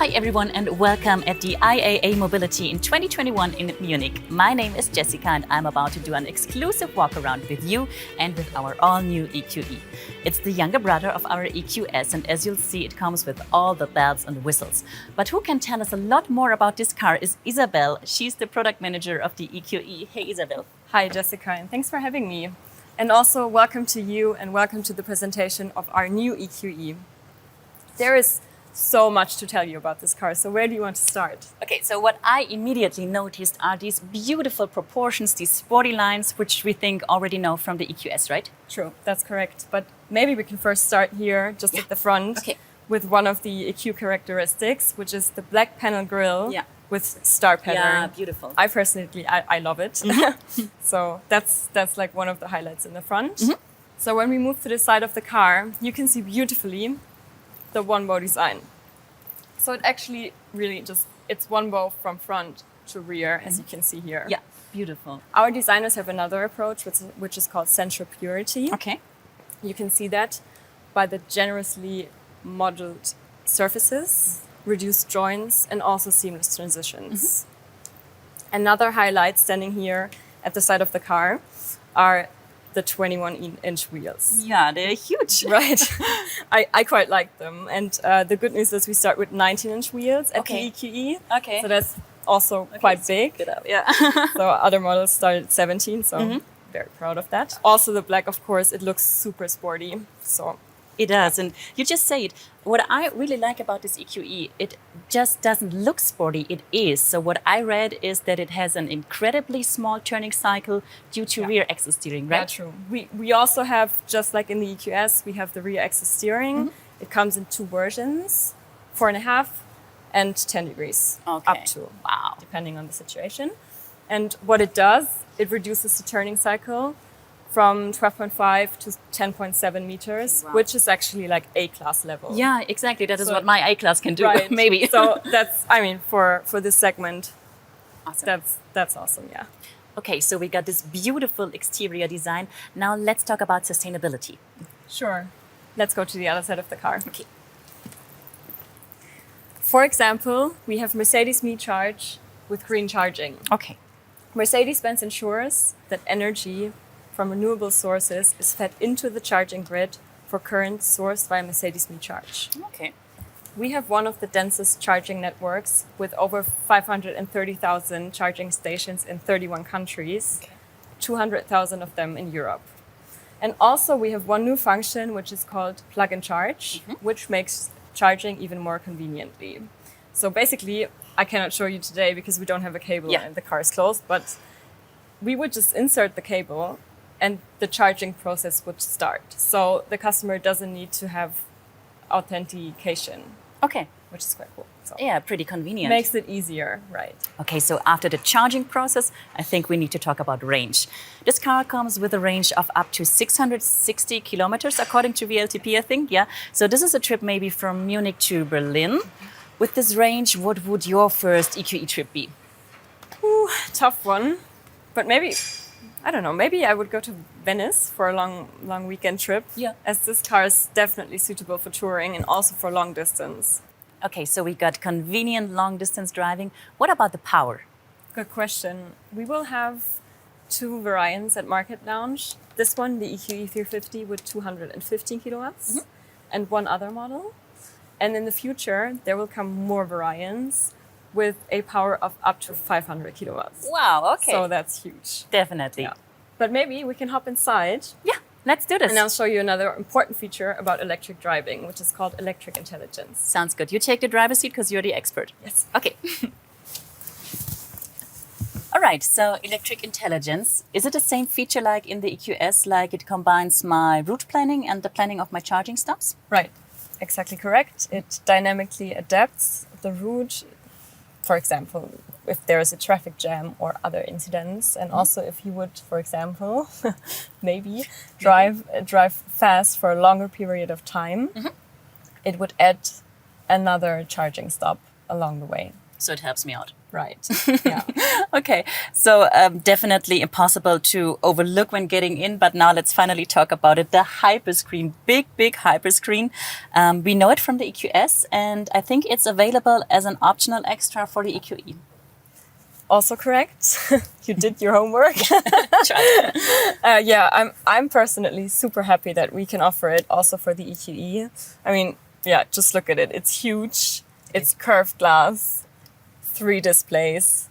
Hi everyone and welcome at the IAA Mobility in 2021 in Munich. My name is Jessica and I'm about to do an exclusive walk around with you and with our all-new EQE. It's the younger brother of our EQS and as you'll see it comes with all the bells and whistles. But who can tell us a lot more about this car is Isabel. She's the product manager of the EQE. Hey Isabel. Hi Jessica and thanks for having me. And also welcome to you and welcome to the presentation of our new EQE. There is so much to tell you about this car, so where do you want to start? Okay, so what I immediately noticed are these beautiful proportions, these sporty lines, which we think already know from the EQS, right? True, that's correct. But maybe we can first start here, just at the front, with one of the EQ characteristics, which is the black panel grille with star pattern. Yeah, beautiful. I personally, I love it. So that's like one of the highlights in the front. So when we move to the side of the car, you can see beautifully the one bow design. So it actually really it's one bow from front to rear, as you can see here. Yeah, beautiful. Our designers have another approach, which is called central purity. Okay. You can see that by the generously modeled surfaces, reduced joints, and also seamless transitions. Another highlight standing here at the side of the car are the 21-inch wheels. Yeah, they're huge. Right. I quite like them. And the good news is we start with 19-inch wheels at the EQE. Okay. So that's also quite big. Good up. Yeah. So other models start at 17, so very proud of that. Also the black, of course, it looks super sporty. So it does. And you just say it. What I really like about this EQE, it just doesn't look sporty, it is. So what I read is that it has an incredibly small turning cycle due to rear axis steering, right? Yeah, true. We also have, just like in the EQS, we have the rear axis steering. It comes in two versions, 4.5 and 10 degrees up to, depending on the situation. And what it does, it reduces the turning cycle from 12.5 to 10.7 meters, which is actually like A-class level. Yeah, exactly. That is what my A-class can do, right. maybe. So that's, I mean, for this segment, that's awesome, yeah. Okay, so we got this beautiful exterior design. Now let's talk about sustainability. Sure. Let's go to the other side of the car. Okay. For example, we have Mercedes Me Charge with green charging. Okay. Mercedes-Benz ensures that energy from renewable sources is fed into the charging grid for current sourced via Mercedes Me Charge. Okay. We have one of the densest charging networks with over 530,000 charging stations in 31 countries, 200,000 of them in Europe. And also we have one new function which is called plug and charge, which makes charging even more conveniently. So basically, I cannot show you today because we don't have a cable and the car is closed, but we would just insert the cable and the charging process would start. So the customer doesn't need to have authentication. Okay. Which is quite cool. So yeah, pretty convenient. Makes it easier, right. Okay, so after the charging process, I think we need to talk about range. This car comes with a range of up to 660 kilometers, according to VLTP, I think, yeah. So this is a trip maybe from Munich to Berlin. With this range, what would your first EQE trip be? Ooh, tough one. But maybe, I don't know, maybe I would go to Venice for a long weekend trip. Yeah. As this car is definitely suitable for touring and also for long distance. Okay, so we got convenient long distance driving. What about the power? Good question. We will have two variants at Market Lounge. This one, the EQE 350 with 215 kilowatts and one other model. And in the future, there will come more variants with a power of up to 500 kilowatts. Wow, okay. So that's huge. Definitely. Yeah. But maybe we can hop inside. Yeah, let's do this. And I'll show you another important feature about electric driving, which is called electric intelligence. Sounds good. You take the driver's seat because you're the expert. Yes. Okay. All right, so electric intelligence. Is it the same feature like in the EQS, like it combines my route planning and the planning of my charging stops? Right. Exactly correct. It dynamically adapts the route, for example, if there is a traffic jam or other incidents, and also if you would, for example, maybe drive fast for a longer period of time, it would add another charging stop along the way. So it helps me out. Right. Yeah. Okay, so definitely impossible to overlook when getting in, but now let's finally talk about it. The hyperscreen, big hyperscreen. We know it from the EQS, and I think it's available as an optional extra for the EQE. Also correct. You did your homework. Yeah, I'm personally super happy that we can offer it also for the EQE. I mean, yeah, just look at it. It's huge. It's curved glass, 3 displays.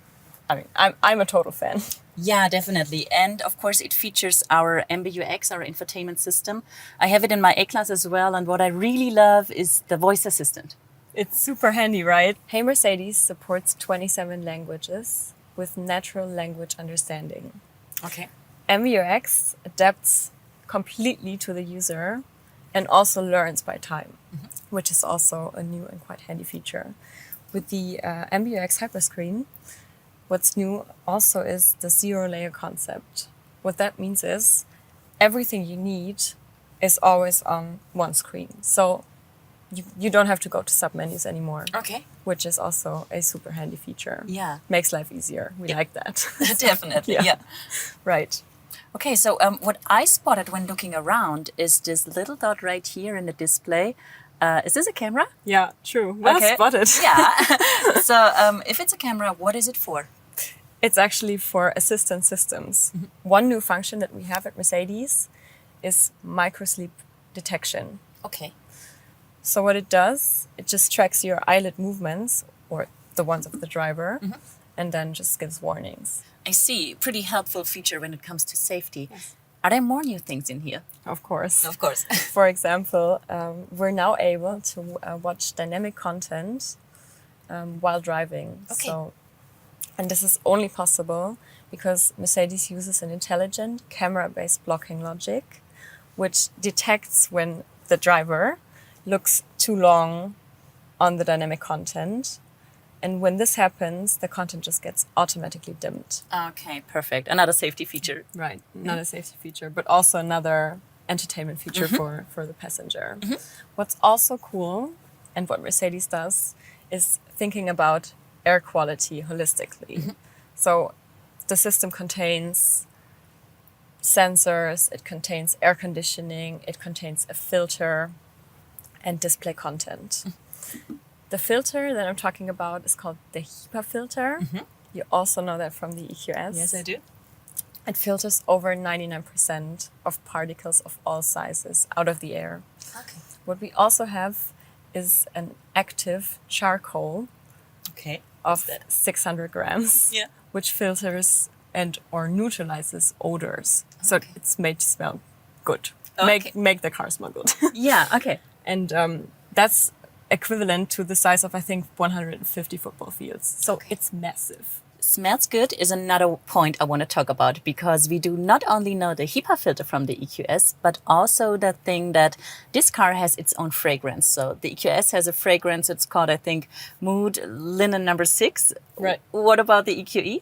I mean, I'm a total fan. Yeah, definitely. And of course, it features our MBUX, our infotainment system. I have it in my A-Class as well. And what I really love is the voice assistant. It's super handy, right? Hey Mercedes supports 27 languages with natural language understanding. Okay. MBUX adapts completely to the user and also learns by time, which is also a new and quite handy feature. With the MBUX hyperscreen, what's new also is the zero-layer concept. What that means is everything you need is always on one screen. So you don't have to go to submenus anymore. Okay. Which is also a super handy feature. Yeah. Makes life easier. We like that. Definitely, yeah. Right. Okay, so what I spotted when looking around is this little dot right here in the display. Is this a camera? Yeah, true. Well spotted. Yeah. So if it's a camera, what is it for? It's actually for assistant systems. One new function that we have at Mercedes is microsleep detection. Okay. So what it does, it just tracks your eyelid movements or the ones of the driver and then just gives warnings. I see. Pretty helpful feature when it comes to safety. Yes. Are there more new things in here? Of course. Of course. For example, we're now able to watch dynamic content while driving. Okay. And this is only possible because Mercedes uses an intelligent camera-based blocking logic, which detects when the driver looks too long on the dynamic content. And when this happens, the content just gets automatically dimmed. Okay, perfect. Another safety feature. Right, another safety feature, but also another entertainment feature for the passenger. What's also cool, and what Mercedes does, is thinking about air quality holistically. So the system contains sensors, it contains air conditioning, it contains a filter, and display content. The filter that I'm talking about is called the HEPA filter. You also know that from the EQS. Yes, I do. It filters over 99% of particles of all sizes out of the air. Okay. What we also have is an active charcoal of 600 grams, which filters and or neutralizes odors. So it's made to smell good. Make the car smell good. Yeah, okay. And that's equivalent to the size of, I think, 150 football fields. So it's massive. Smells good is another point I want to talk about because we do not only know the HEPA filter from the EQS, but also the thing that this car has its own fragrance. So the EQS has a fragrance, it's called, I think, Mood Linen number 6. Right. What about the EQE?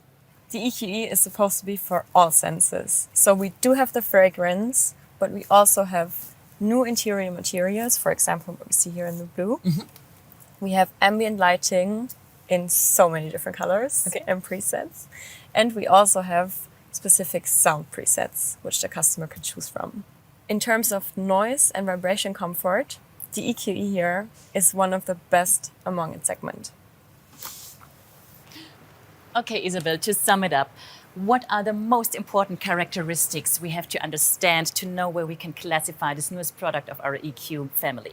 The EQE is supposed to be for all senses. So we do have the fragrance, but we also have new interior materials, for example, what we see here in the blue. We have ambient lighting in so many different colors and presets. And we also have specific sound presets, which the customer can choose from. In terms of noise and vibration comfort, the EQE here is one of the best among its segment. Okay, Isabel, to sum it up, what are the most important characteristics we have to understand to know where we can classify this newest product of our EQ family?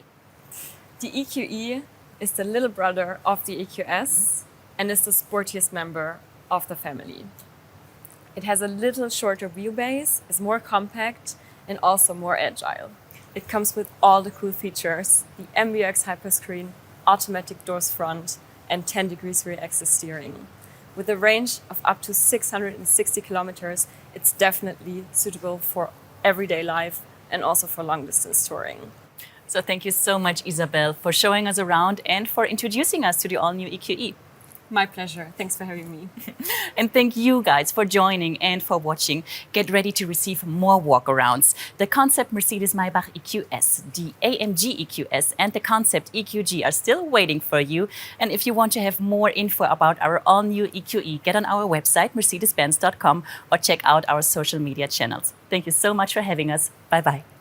The EQE is the little brother of the EQS and is the sportiest member of the family. It has a little shorter wheelbase, is more compact and also more agile. It comes with all the cool features, the MBUX hyperscreen, automatic doors front and 10 degrees rear axis steering. With a range of up to 660 kilometers, it's definitely suitable for everyday life and also for long distance touring. So thank you so much, Isabel, for showing us around and for introducing us to the all-new EQE. My pleasure. Thanks for having me. And thank you guys for joining and for watching. Get ready to receive more walkarounds. The concept Mercedes-Maybach EQS, the AMG EQS, and the concept EQG are still waiting for you. And if you want to have more info about our all-new EQE, get on our website, mercedes-benz.com, or check out our social media channels. Thank you so much for having us. Bye-bye.